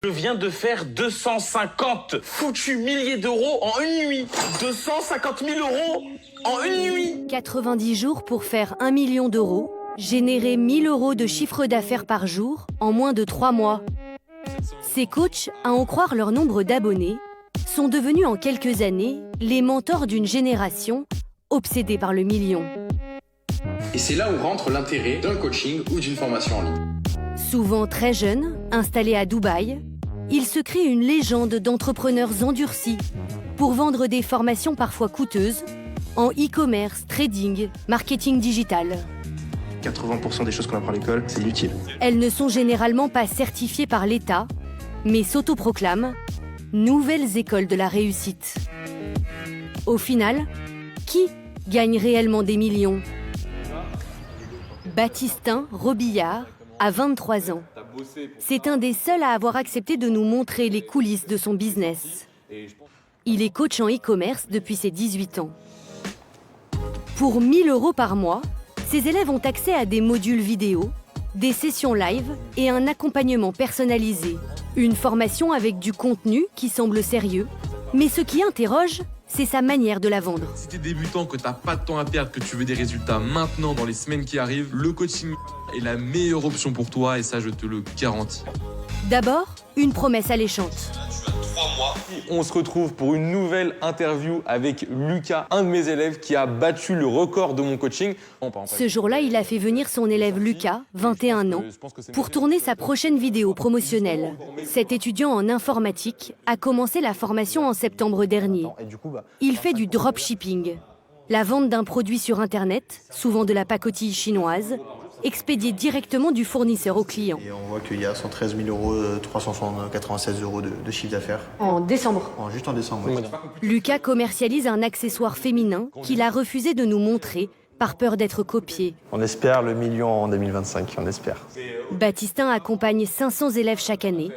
Je viens de faire 250 foutus milliers d'euros en une nuit. 250 000 euros en une nuit. 90 jours pour faire 1 million d'euros, générer 1000 euros de chiffre d'affaires par jour en moins de 3 mois. Ces coachs, à en croire leur nombre d'abonnés, sont devenus en quelques années les mentors d'une génération obsédée par le million. Et c'est là où rentre l'intérêt d'un coaching ou d'une formation en ligne. Souvent très jeunes, installés à Dubaï, ils se créent une légende d'entrepreneurs endurcis pour vendre des formations parfois coûteuses en e-commerce, trading, marketing digital. 80% des choses qu'on apprend à l'école, c'est inutile. Elles ne sont généralement pas certifiées par l'État, mais s'autoproclament nouvelles écoles de la réussite. Au final, qui gagne réellement des millions? Baptistin Robillard a 23 ans. C'est un des seuls à avoir accepté de nous montrer les coulisses de son business. Il est coach en e-commerce depuis ses 18 ans. Pour 1000 euros par mois, ses élèves ont accès à des modules vidéo, des sessions live et un accompagnement personnalisé. Une formation avec du contenu qui semble sérieux, mais ce qui interroge, c'est sa manière de la vendre. Si t'es débutant, que t'as pas de temps à perdre, que tu veux des résultats maintenant dans les semaines qui arrivent, le coaching est la meilleure option pour toi et ça, je te le garantis. D'abord, une promesse alléchante. On se retrouve pour une nouvelle interview avec Lucas, un de mes élèves qui a battu le record de mon coaching. Ce jour-là, il a fait venir son élève Lucas, 21 ans, pour tourner sa prochaine vidéo promotionnelle. Cet étudiant en informatique a commencé la formation en septembre dernier. Il fait du dropshipping, la vente d'un produit sur Internet, souvent de la pacotille chinoise, expédié directement du fournisseur au client. Et on voit qu'il y a 113 000 euros, 396 euros de chiffre d'affaires. En décembre. Juste en décembre. Oui. Lucas commercialise un accessoire féminin qu'il a refusé de nous montrer par peur d'être copié. On espère le million en 2025, on espère. Baptistin accompagne 500 élèves chaque année.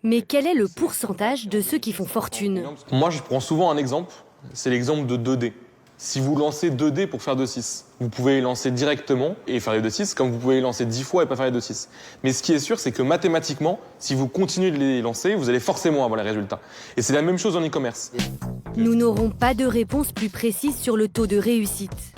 Mais quel est le pourcentage de ceux qui font fortune? Moi, je prends souvent un exemple, c'est l'exemple de 2D. Si vous lancez 2D pour faire 2-6, vous pouvez les lancer directement et faire les 2-6, comme vous pouvez les lancer 10 fois et pas faire les 2-6. Mais ce qui est sûr, c'est que mathématiquement, si vous continuez de les lancer, vous allez forcément avoir les résultats. Et c'est la même chose en e-commerce. Nous n'aurons pas de réponse plus précise sur le taux de réussite.